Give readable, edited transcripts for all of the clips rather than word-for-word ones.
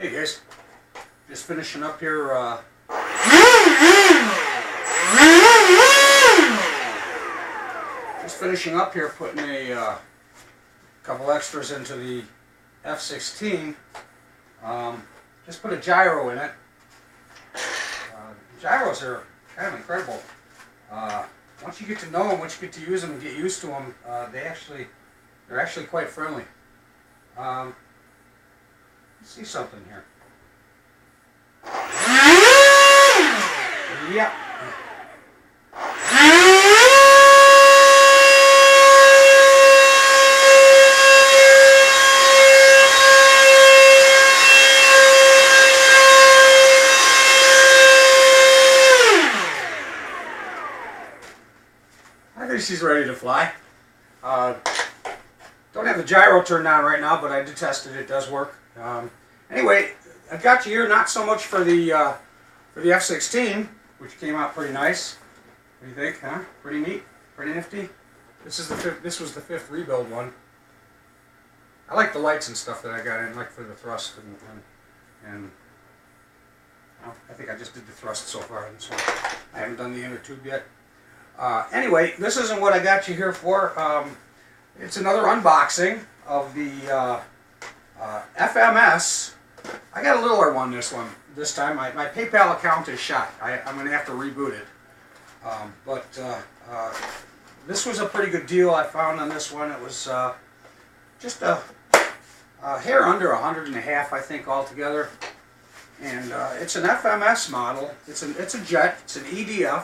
Hey guys, just finishing up here. Putting a couple extras into the F-16. Just put a gyro in it. Gyros are kind of incredible. Once you get to know them, once you get to use them and get used to them, they're actually quite friendly. Let's see something here. Yeah. I think she's ready to fly. Don't have the gyro turned on right now, but I did test it. It does work. Anyway, I got you here not so much for the F-16, which came out pretty nice. What do you think? Huh? Pretty neat, pretty nifty. This was the fifth rebuild one. I like the lights and stuff that I got in, like for the thrust and well, I think I just did the thrust so far in this one. I haven't done the inner tube yet. Anyway, this isn't what I got you here for. It's another unboxing of the FMS. I got a littler one this time. My PayPal account is shot. I'm going to have to reboot it. But this was a pretty good deal I found on this one. It was just a hair under $100.50, I think, altogether. And it's an FMS model. It's a jet. It's an EDF.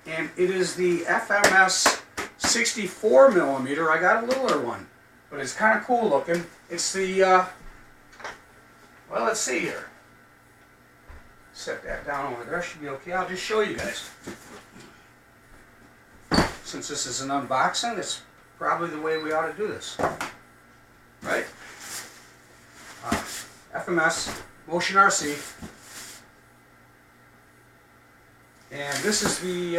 And it is the FMS 64mm. I got a littler one, but it's kind of cool looking. It's the, well, let's see here. Set that down over there. Should be okay. I'll just show you guys. Since this is an unboxing, that's probably the way we ought to do this. Right? FMS Motion RC. And this is the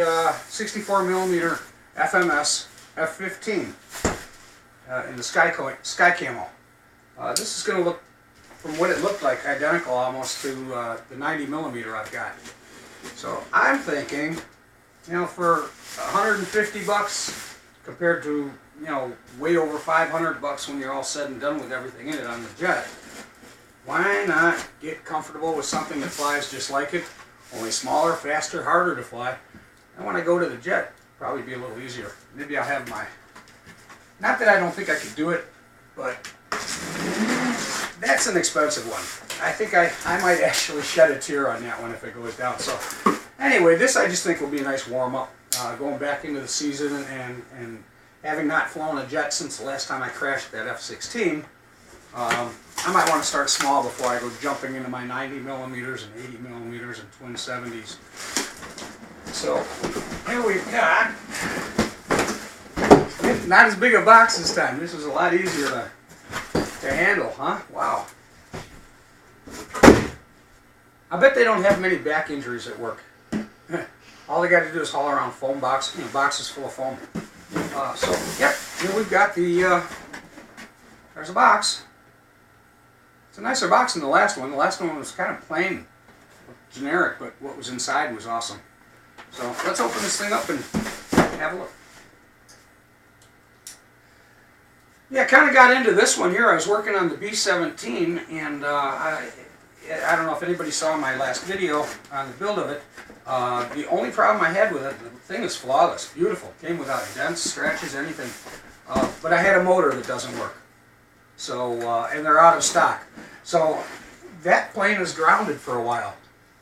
64mm FMS F-15 in the sky camo. This is going to look, from what it looked like, identical almost to the 90mm I've got. So I'm thinking, you know, for $150 compared to, you know, way over $500 when you're all said and done with everything in it on the jet, why not get comfortable with something that flies just like it? Only smaller, faster, harder to fly. And when I go to the jet, probably be a little easier. Maybe I'll have my, not that I don't think I could do it, but that's an expensive one. I think I might actually shed a tear on that one if it goes down. So anyway, this I just think will be a nice warm-up. Going back into the season and having not flown a jet since the last time I crashed that F-16, I might want to start small before I go jumping into my 90mm and 80mm and twin 70s. So here we've got, not as big a box this time. This was a lot easier to handle, huh? Wow. I bet they don't have many back injuries at work. All they got to do is haul around foam boxes full of foam. So, yep, here we've got the, there's a box. It's a nicer box than the last one. The last one was kind of plain, generic, but what was inside was awesome. So let's open this thing up and have a look. Yeah, I kind of got into this one here. I was working on the B-17, and I don't know if anybody saw my last video on the build of it. The only problem I had with it, the thing is flawless, beautiful. Came without dents, scratches, anything. But I had a motor that doesn't work. So, and they're out of stock. So that plane is grounded for a while.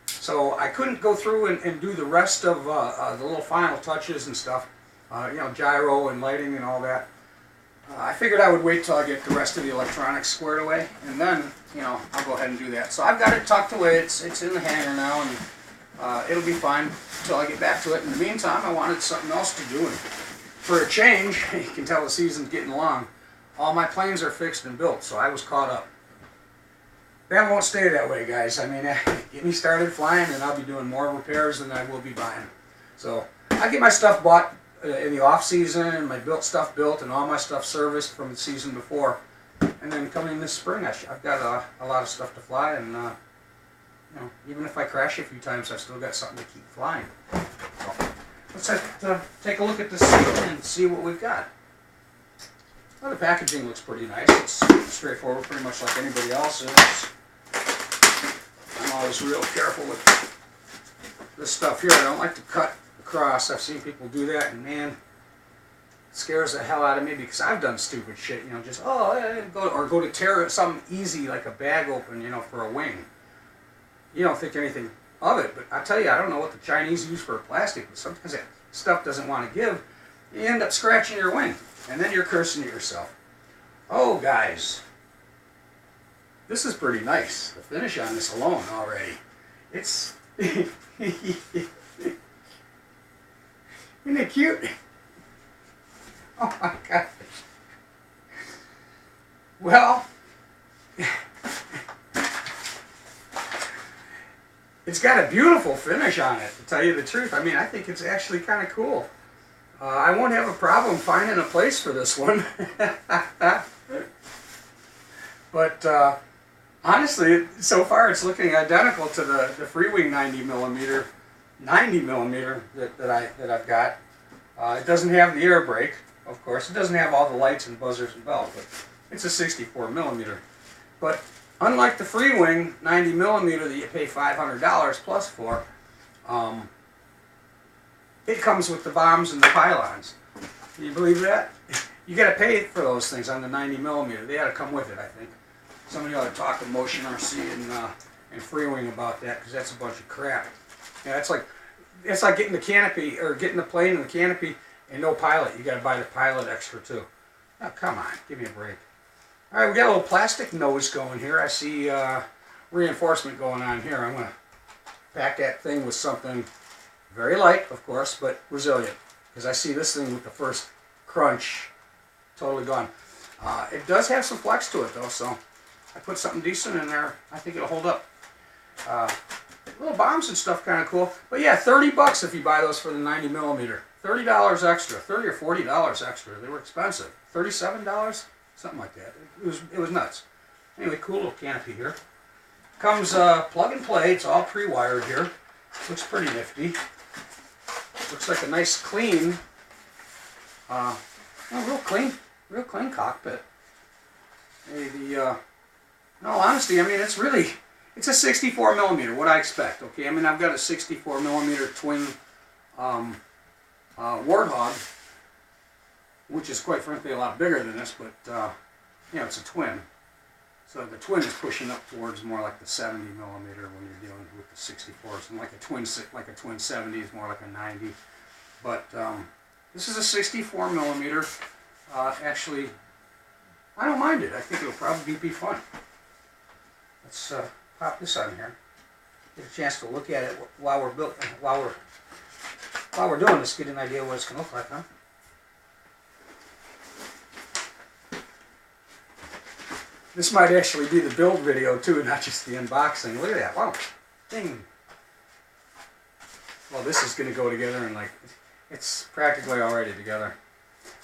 So I couldn't go through and do the rest of the little final touches and stuff. You know, gyro and lighting and all that. I figured I would wait till I get the rest of the electronics squared away, and then, you know, I'll go ahead and do that. So I've got it tucked away. It's in the hangar now, and it'll be fine until I get back to it. In the meantime, I wanted something else to do, and for a change, you can tell the season's getting long. All my planes are fixed and built, so I was caught up. That won't stay that way, guys. I mean, get me started flying, and I'll be doing more repairs than I will be buying. So I get my stuff bought in the off season, and my stuff built, and all my stuff serviced from the season before. And then coming this spring, I've got a lot of stuff to fly, and you know, even if I crash a few times, I've still got something to keep flying. So let's take a look at this and see what we've got. Well, the packaging looks pretty nice. It's straightforward, pretty much like anybody else's. I'm always real careful with this stuff here. I don't like to cut across. I've seen people do that, and man, it scares the hell out of me because I've done stupid shit. You know, just go to tear something easy like a bag open, you know, for a wing. You don't think anything of it, but I tell you, I don't know what the Chinese use for plastic, but sometimes that stuff doesn't want to give. You end up scratching your wing, and then you're cursing at yourself. Oh, guys, this is pretty nice. The finish on this alone already. It's... Isn't it cute? Oh, my God. Well... It's got a beautiful finish on it, to tell you the truth. I mean, I think it's actually kind of cool. I won't have a problem finding a place for this one. But honestly, so far it's looking identical to the Freewing 90mm that I've got. It doesn't have the air brake, of course. It doesn't have all the lights and buzzers and bells, but it's a 64mm. But unlike the Freewing 90mm that you pay $500 plus for, it comes with the bombs and the pylons. Can you believe that? You got to pay for those things on the 90mm. They ought to come with it, I think. Somebody ought to talk to Motion RC and Freewing about that, because that's a bunch of crap. Yeah, it's like getting the canopy, or getting the plane and the canopy and no pilot. You got to buy the pilot extra too. Oh, come on, give me a break. All right, we got a little plastic nose going here. I see reinforcement going on here. I'm going to pack that thing with something very light, of course, but resilient, because I see this thing with the first crunch totally gone. It does have some flex to it, though, so I put something decent in there. I think it'll hold up. Little bombs and stuff, kind of cool. But yeah, $30 if you buy those for the 90mm. $30 extra, $30 or $40 extra. They were expensive. $37. Something like that. It was nuts. Anyway, cool little canopy here. Comes plug and play. It's all pre-wired here. Looks pretty nifty. Looks like a nice clean, real clean cockpit. Hey, in all honesty, I mean, it's a 64mm. What I expect. Okay, I mean, I've got a 64mm twin Warthog, which is quite frankly a lot bigger than this, but you know, it's a twin. So the twin is pushing up towards more like the 70mm when you're dealing with the 64s, and like a twin 70 is more like a 90. But this is a 64mm. Actually, I don't mind it. I think it'll probably be fun. Let's pop this on here. Get a chance to look at it while we're doing this. Get an idea what it's going to look like, huh? This might actually be the build video too, not just the unboxing. Look at that! Wow, ding. Well, this is going to go together and it's practically already together.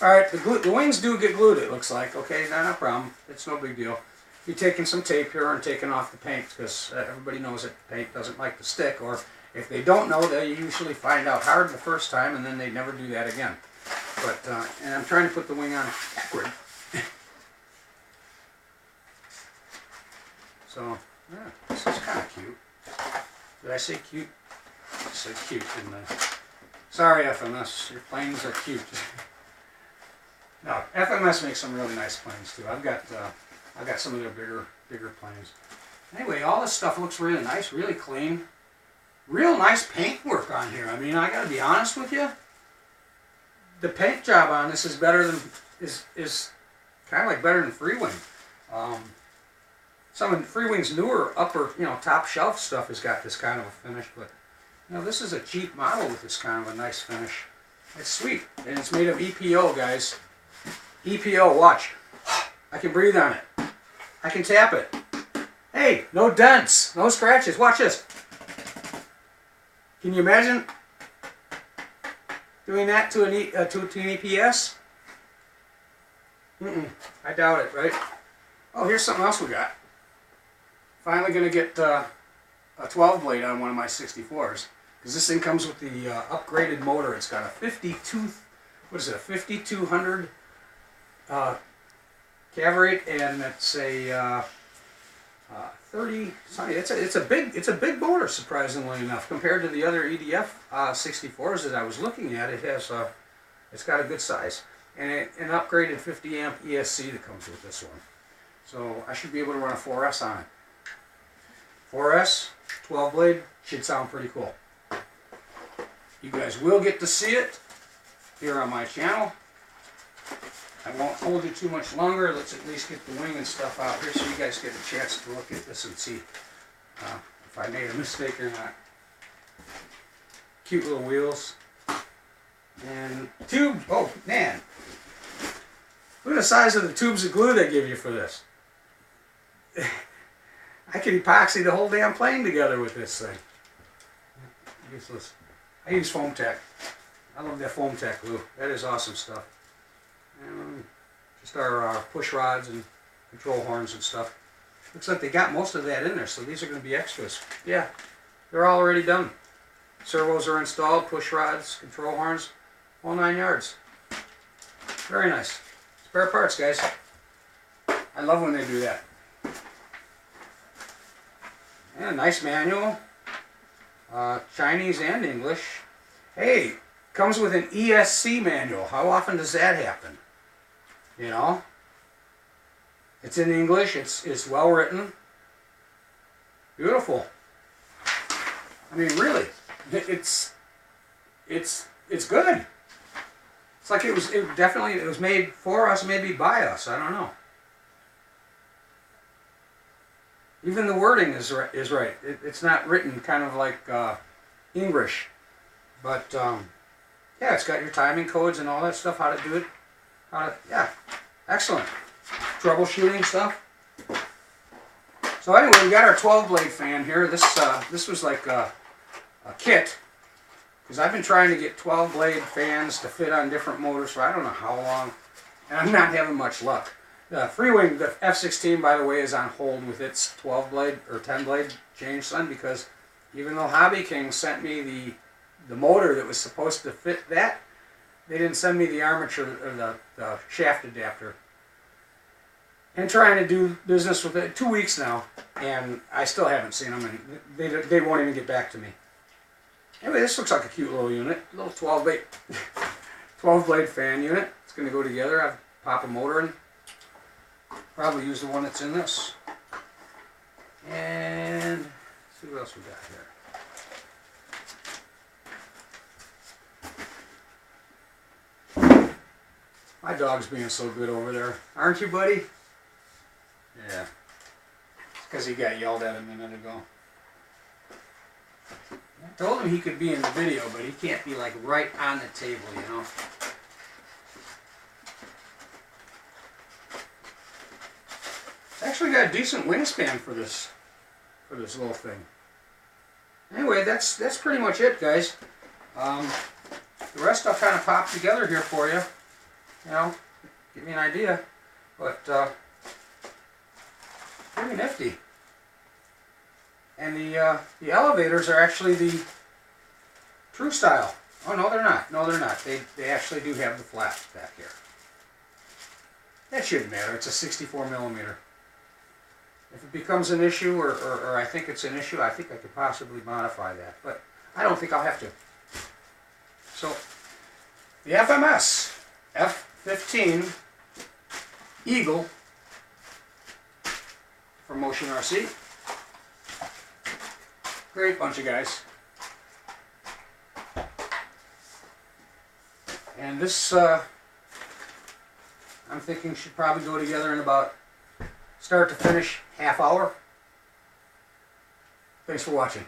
All right, the wings do get glued. It looks like. Okay, not a problem. It's no big deal. You're taking some tape here and taking off the paint, because everybody knows that the paint doesn't like to stick, or if they don't know, they usually find out hard the first time and then they never do that again. But and I'm trying to put the wing on backward. So, yeah, this is kind of cute. Did I say cute? I said cute, didn't I? Sorry, FMS, your planes are cute. No, FMS makes some really nice planes too. I've got some of their bigger planes. Anyway, all this stuff looks really nice, really clean. Real nice paint work on here. I mean, I got to be honest with you. The paint job on this is better than is kind of like better than Freewing. Some of Freewing's newer upper, top shelf stuff has got this kind of a finish, but this is a cheap model with this kind of a nice finish. It's sweet, and it's made of EPO, guys. EPO, watch. I can breathe on it. I can tap it. Hey, no dents, no scratches. Watch this. Can you imagine doing that to an EPS? I doubt it, right? Oh, here's something else we got. Finally going to get a 12 blade on one of my 64s. Because this thing comes with the upgraded motor. It's got a 5200 cav and it's a 30. It's a big motor, surprisingly enough, compared to the other EDF 64s that I was looking at. It's got a good size, and an upgraded 50 amp ESC that comes with this one. So I should be able to run a 4S on it. 4S 12 blade should sound pretty cool. You guys will get to see it here on my channel. I won't hold you too much longer. Let's at least get the wing and stuff out here so you guys get a chance to look at this and see if I made a mistake or not. Cute little wheels. And tube. Oh man. Look at the size of the tubes of glue they give you for this. I could epoxy the whole damn plane together with this thing. Useless. I use Foam Tech. I love that Foam Tech glue. That is awesome stuff. And just our push rods and control horns and stuff. Looks like they got most of that in there, so these are going to be extras. Yeah, they're all already done. Servos are installed, push rods, control horns, all 9 yards. Very nice. Spare parts, guys. I love when they do that. And a nice manual. Chinese and English. Hey, comes with an ESC manual. How often does that happen? You know? It's in English. It's well written. Beautiful. I mean, really. It's good. It's like it was made for us, maybe by us. I don't know. Even the wording is right. It's not written kind of like English, but yeah, it's got your timing codes and all that stuff. How to do it. Yeah, excellent. Troubleshooting stuff. So anyway, we got our 12 blade fan here. This was like a kit, because I've been trying to get 12 blade fans to fit on different motors for I don't know how long, and I'm not having much luck. The Freewing, the F-15, by the way, is on hold with its 12 blade or 10 blade change son, because even though Hobby King sent me the motor that was supposed to fit that, they didn't send me the armature or the shaft adapter. And trying to do business with it 2 weeks now, and I still haven't seen them, and they won't even get back to me. Anyway, this looks like a cute little unit, a little 12 blade fan unit. It's going to go together. I'll pop a motor in. Probably use the one that's in this. And let's see what else we got here. My dog's being so good over there. Aren't you, buddy? Yeah. It's because he got yelled at a minute ago. I told him he could be in the video, but he can't be like right on the table, you know. Actually got a decent wingspan for this little thing. Anyway, that's pretty much it, guys. The rest I'll kind of pop together here for you. You know, give me an idea. But pretty nifty. And the elevators are actually the true style. Oh no, they're not. No, they're not. They actually do have the flap back here. That shouldn't matter. It's a 64 millimeter. If it becomes an issue, or I think it's an issue, I think I could possibly modify that. But I don't think I'll have to. So, the FMS F-15 Eagle from Motion RC. Great bunch of guys. And this, I'm thinking should probably go together in about start to finish, half hour. Thanks for watching.